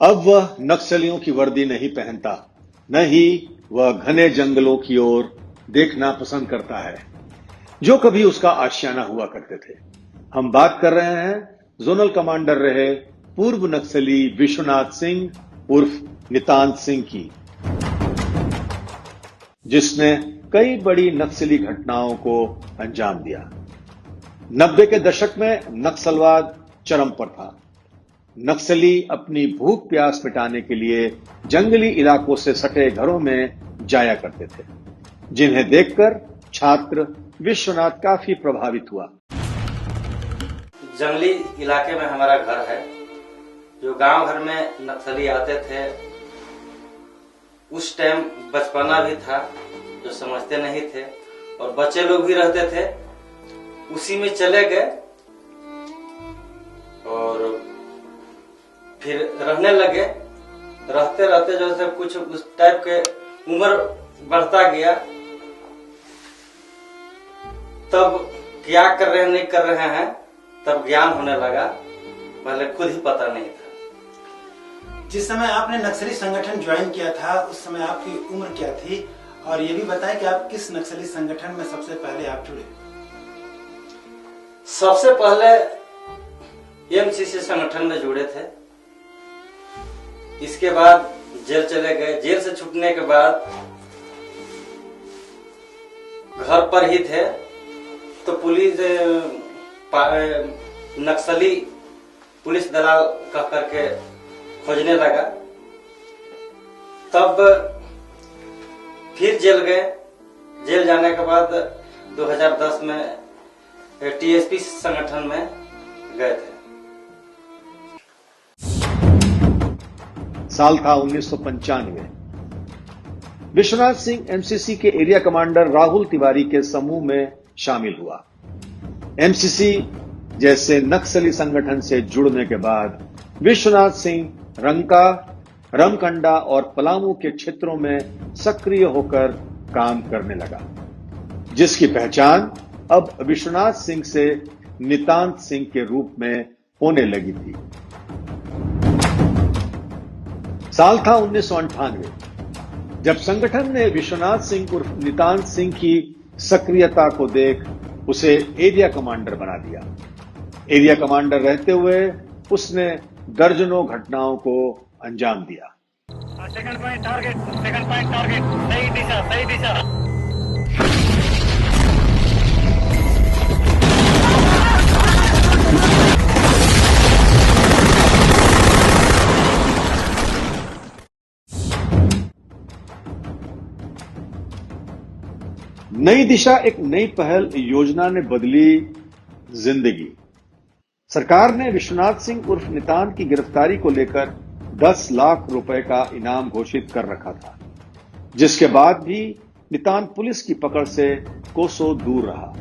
अब वह नक्सलियों की वर्दी नहीं पहनता, न ही वह घने जंगलों की ओर देखना पसंद करता है जो कभी उसका आशियाना हुआ करते थे। हम बात कर रहे हैं जोनल कमांडर रहे पूर्व नक्सली विश्वनाथ सिंह उर्फ नितांत सिंह की, जिसने कई बड़ी नक्सली घटनाओं को अंजाम दिया। 90 के दशक में नक्सलवाद चरम पर था। नक्सली अपनी भूख प्यास मिटाने के लिए जंगली इलाकों से सटे घरों में जाया करते थे, जिन्हें देखकर छात्र विश्वनाथ काफी प्रभावित हुआ। जंगली इलाके में हमारा घर है। जो गांव घर में नक्सली आते थे, उस टाइम बचपना भी था, जो समझते नहीं थे, और बच्चे लोग भी रहते थे। उसी में चले गए और फिर रहने लगे। रहते रहते जो है कुछ उस टाइप के उम्र बढ़ता गया, तब क्या कर रहे हैं नहीं कर रहे हैं तब ज्ञान होने लगा। पहले खुद ही पता नहीं था। जिस समय आपने नक्सली संगठन ज्वाइन किया था, उस समय आपकी उम्र क्या थी, और ये भी बताएं कि आप किस नक्सली संगठन में सबसे पहले आप जुड़े? सबसे पहले एमसीसी संगठन में जुड़े थे। इसके बाद जेल चले गए। जेल से छूटने के बाद घर पर ही थे तो पुलिस नक्सली पुलिस दलाल कह करके खोजने लगा। तब फिर जेल गए। जेल जाने के बाद 2010 में टीएसपी संगठन में गए थे। साल था 1995। विश्वनाथ सिंह एमसीसी के एरिया कमांडर राहुल तिवारी के समूह में शामिल हुआ। एमसीसी जैसे नक्सली संगठन से जुड़ने के बाद विश्वनाथ सिंह रंका, रमकंडा और पलामू के क्षेत्रों में सक्रिय होकर काम करने लगा, जिसकी पहचान अब विश्वनाथ सिंह से नितांत सिंह के रूप में होने लगी थी। साल था 1998, जब संगठन ने विश्वनाथ सिंह उर्फ नितांत सिंह की सक्रियता को देख उसे एरिया कमांडर बना दिया। एरिया कमांडर रहते हुए उसने दर्जनों घटनाओं को अंजाम दिया। सेकंड पॉइंट टारगेट, सही दिशा। नई दिशा एक नई पहल योजना ने बदली जिंदगी। सरकार ने विश्वनाथ सिंह उर्फ नितांत की गिरफ्तारी को लेकर 10 लाख रुपए का इनाम घोषित कर रखा था, जिसके बाद भी नितांत पुलिस की पकड़ से कोसों दूर रहा।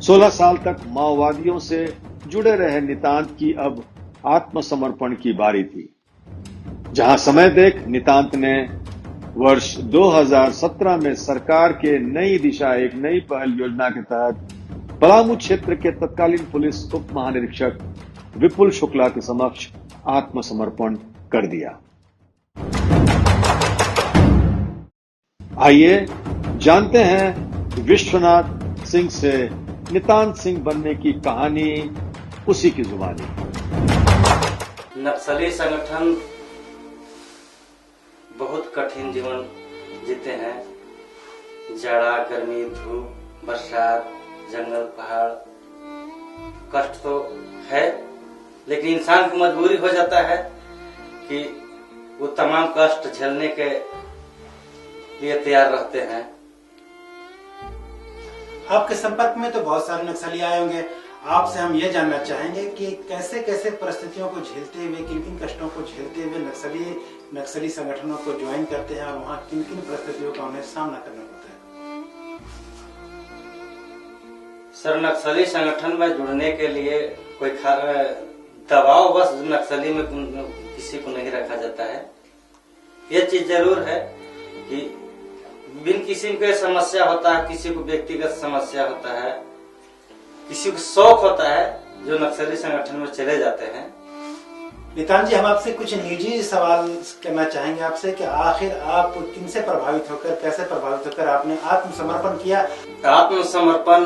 16 साल तक माओवादियों से जुड़े रहे नितांत की अब आत्मसमर्पण की बारी थी। जहां समय देख नितांत ने वर्ष 2017 में सरकार के नई दिशा एक नई पहल योजना के तहत पलामू क्षेत्र के तत्कालीन पुलिस उप महानिरीक्षक विपुल शुक्ला के समक्ष आत्मसमर्पण कर दिया। आइए जानते हैं विश्वनाथ सिंह से नितांत सिंह बनने की कहानी उसी की जुबानी। नक्सली संगठन बहुत कठिन जीवन जीते हैं। जाड़ा, गर्मी, धूप, बरसात, जंगल, पहाड़, कष्ट तो है, लेकिन इंसान की मजबूरी हो जाता है कि वो तमाम कष्ट झेलने के लिए तैयार रहते हैं। आपके संपर्क में तो बहुत सारे नक्सली आए होंगे। आपसे हम ये जानना चाहेंगे कि कैसे कैसे परिस्थितियों को झेलते हुए, किन किन कष्टों को झेलते हुए नक्सली संगठनों को ज्वाइन करते हैं, और वहाँ किन किन परिस्थितियों का उन्हें सामना करना पड़ता है। सर, नक्सली संगठन में जुड़ने के लिए कोई दबाव बस नक्सली में किसी को नहीं रखा जाता है। ये चीज जरूर है कि बिन किसी के समस्या होता है, किसी को व्यक्तिगत समस्या होता है, किसी को शौक होता है जो नक्सली संगठन में चले जाते हैं। नितान जी, हम आपसे कुछ निजी सवाल करना चाहेंगे आपसे कि आखिर आप किनसे प्रभावित होकर, कैसे प्रभावित होकर आपने आत्मसमर्पण किया? आत्मसमर्पण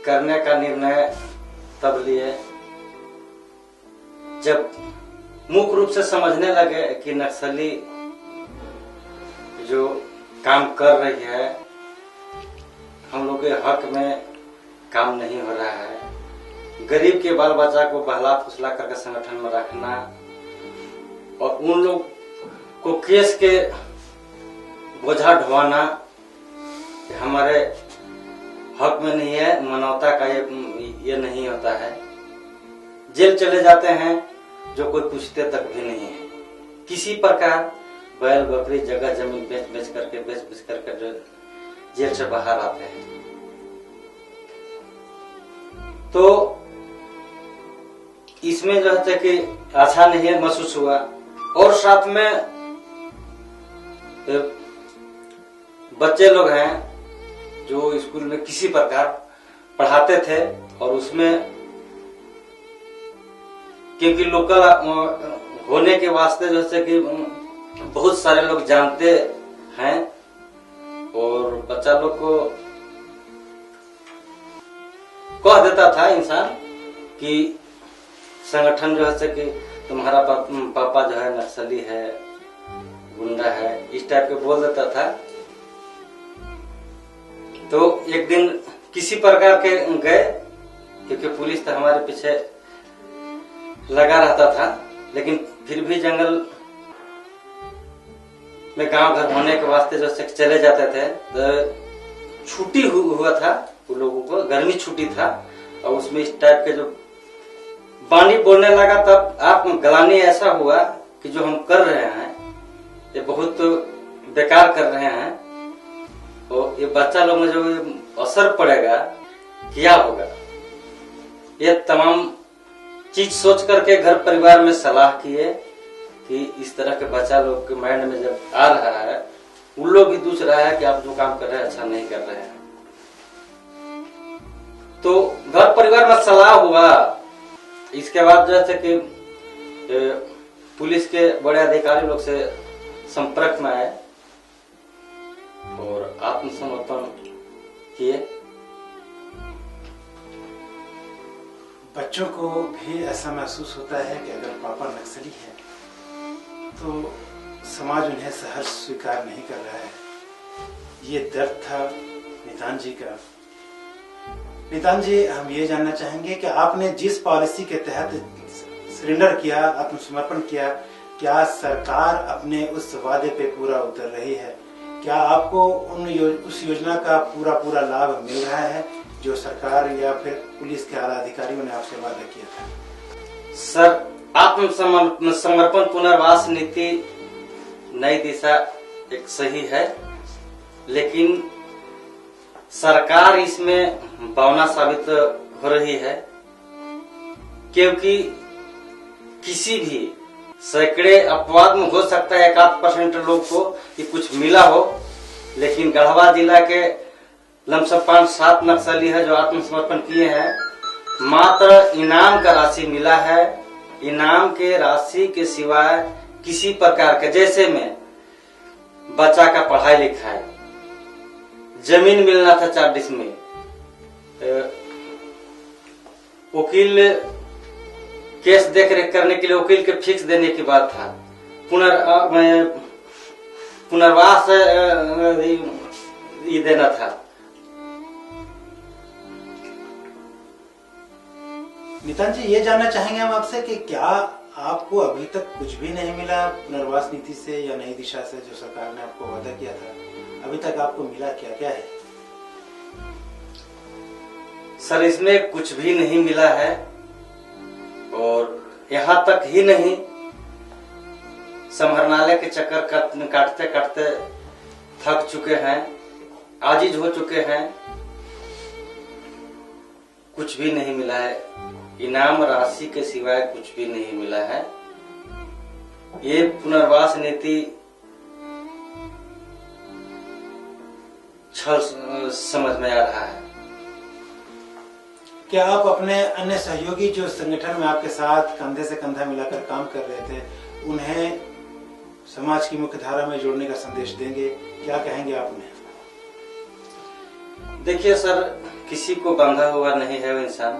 करने का निर्णय तब लिए जब मुख्य रूप से समझने लगे कि नक्सली जो काम कर रही है हम लोग के हक में काम नहीं हो रहा है। गरीब के बाल बच्चा को बहला फुसला करके संगठन में रखना और उन लोग को केस के बोझा ढोवाना हमारे हक में नहीं है, मानवता का ये नहीं होता है। जेल चले जाते हैं जो कोई पूछते तक भी नहीं है। किसी प्रकार बैल बकरी जगह जमीन बेच बेच करके जो जेल से बाहर आते हैं। तो इसमें जो है कि अच्छा नहीं है महसूस हुआ। और साथ में बच्चे लोग हैं जो स्कूल में किसी प्रकार पढ़ाते थे और उसमें क्योंकि लोकल होने के वास्ते जैसे कि बहुत सारे लोग जानते हैं और बच्चा लोग को कह देता था इंसान कि संगठन जो है कि तुम्हारा पापा जो है नक्सली है, गुंडा है, इस टाइप के बोल देता था। तो एक दिन किसी प्रकार के गए क्योंकि पुलिस तो हमारे पीछे लगा रहता था, लेकिन फिर भी जंगल में गांव घर होने के वास्ते जो चले जाते थे। तो छुट्टी हुआ था उन लोगों को, गर्मी छुट्टी था और उसमें इस टाइप के जो बानी बोलने लगा तब आप गलानी ऐसा हुआ कि जो हम कर रहे हैं ये बहुत बेकार कर रहे हैं और ये बच्चा लोग में जो असर पड़ेगा क्या होगा, ये तमाम चीज सोच करके घर परिवार में सलाह किए कि इस तरह के बच्चा लोग के माइंड में जब आ रहा है उन लोग भी पूछ रहा है कि आप जो काम कर रहे हैं अच्छा नहीं कर रहे हैं। तो घर परिवार में सलाह हुआ। इसके बाद जैसे कि पुलिस के बड़े अधिकारी लोग से संपर्क में आए और आत्मसमर्पण किए। बच्चों को भी ऐसा महसूस होता है कि अगर पापा नक्सली है तो समाज उन्हें सहर्ष स्वीकार नहीं कर रहा है। ये दर्द था नितान जी का। नितान जी, हम ये जानना चाहेंगे कि आपने जिस पॉलिसी के तहत सरेंडर किया, आत्मसमर्पण किया, क्या सरकार अपने उस वादे पे पूरा उतर रही है? क्या आपको उस योजना का पूरा लाभ मिल रहा है जो सरकार या फिर पुलिस के आला अधिकारियों ने आपसे वादा किया था? सर, आत्मसमर्पण पुनर्वास नीति नई दिशा एक सही है, लेकिन सरकार इसमें बौना साबित हो रही है क्योंकि किसी भी सैकड़े अपवाद में हो सकता है 1-8% लोग को कि कुछ मिला हो, लेकिन गढ़वा जिला के लमसम 5-7 नक्सली है जो आत्मसमर्पण किए हैं। मात्र इनाम का राशि मिला है। इनाम के राशि के सिवाय किसी प्रकार के, जैसे में बच्चा का पढ़ाई लिखाई, जमीन मिलना था 4 डिसमिल, वकील केस देख रेख करने के लिए वकील के फिक्स देने की बात था, पुनर्वास ये देना था। नितान जी, ये जानना चाहेंगे हम आपसे कि क्या आपको अभी तक कुछ भी नहीं मिला पुनर्वास नीति से या नई दिशा से जो सरकार ने आपको वादा किया था? अभी तक आपको मिला क्या है? सर, इसमें कुछ भी नहीं मिला है और यहाँ तक ही नहीं, संभरनालय के चक्कर काटते काटते थक चुके हैं, आजिज हो चुके हैं। कुछ भी नहीं मिला है। इनाम राशि के सिवाय कुछ भी नहीं मिला है। ये पुनर्वास नीति छल समझ में आ रहा है। क्या आप अपने अन्य सहयोगी जो संगठन में आपके साथ कंधे से कंधा मिलाकर काम कर रहे थे, उन्हें समाज की मुख्य धारा में जोड़ने का संदेश देंगे? क्या कहेंगे आप उन्हें? देखिए सर, किसी को बंधा हुआ नहीं है वो इंसान।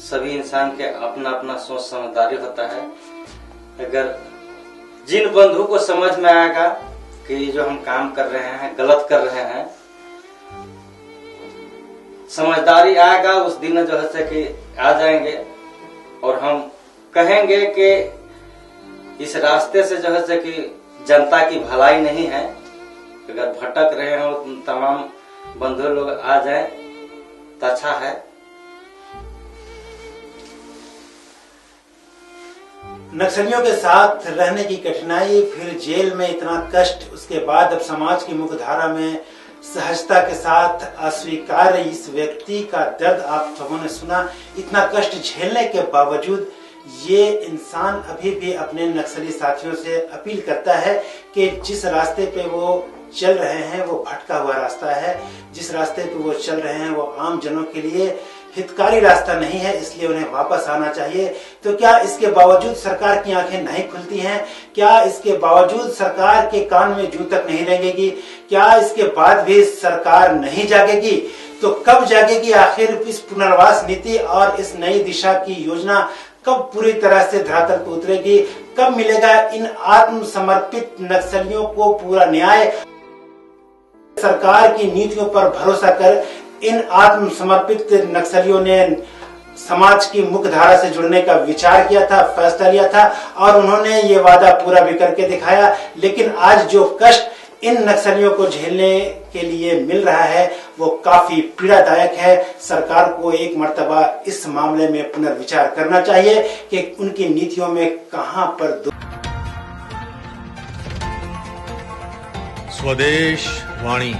सभी इंसान के अपना अपना सोच समझदारी होता है। अगर जिन बंधु को समझ में आएगा कि जो हम काम कर रहे हैं गलत कर रहे हैं, समझदारी आएगा, उस दिन जो है से कि आ जाएंगे और हम कहेंगे कि इस रास्ते से जो है से कि जनता की भलाई नहीं है। अगर भटक रहे हो तमाम बंधु लोग आ जाएं तो अच्छा है। नक्सलियों के साथ रहने की कठिनाई, फिर जेल में इतना कष्ट, उसके बाद अब समाज की मुख्य धारा में सहजता के साथ अस्वीकार्य इस व्यक्ति का दर्द आप सबों ने सुना। इतना कष्ट झेलने के बावजूद ये इंसान अभी भी अपने नक्सली साथियों से अपील करता है कि जिस रास्ते पे वो चल रहे हैं वो भटका हुआ रास्ता है, जिस रास्ते पे वो चल रहे हैं वो आम जनों के लिए हितकारी रास्ता नहीं है, इसलिए उन्हें वापस आना चाहिए। तो क्या इसके बावजूद सरकार की आंखें नहीं खुलती हैं? क्या इसके बावजूद सरकार के कान में जूं तक नहीं रेंगेगी? क्या इसके बाद भी सरकार नहीं जागेगी? तो कब जागेगी आखिर इस पुनर्वास नीति और इस नई दिशा की योजना? कब पूरी तरह से धरातल पर उतरेगी? कब मिलेगा इन आत्मसमर्पित नक्सलियों को पूरा न्याय? सरकार की नीतियों पर भरोसा कर इन आत्मसमर्पित नक्सलियों ने समाज की मुख्य धारा से जुड़ने का विचार किया था, फैसला लिया था और उन्होंने ये वादा पूरा भी करके दिखाया। लेकिन आज जो कष्ट इन नक्सलियों को झेलने के लिए मिल रहा है वो काफी पीड़ादायक है। सरकार को एक मर्तबा इस मामले में पुनर्विचार करना चाहिए कि उनकी नीतियों में कहां पर स्वदेश वाणी।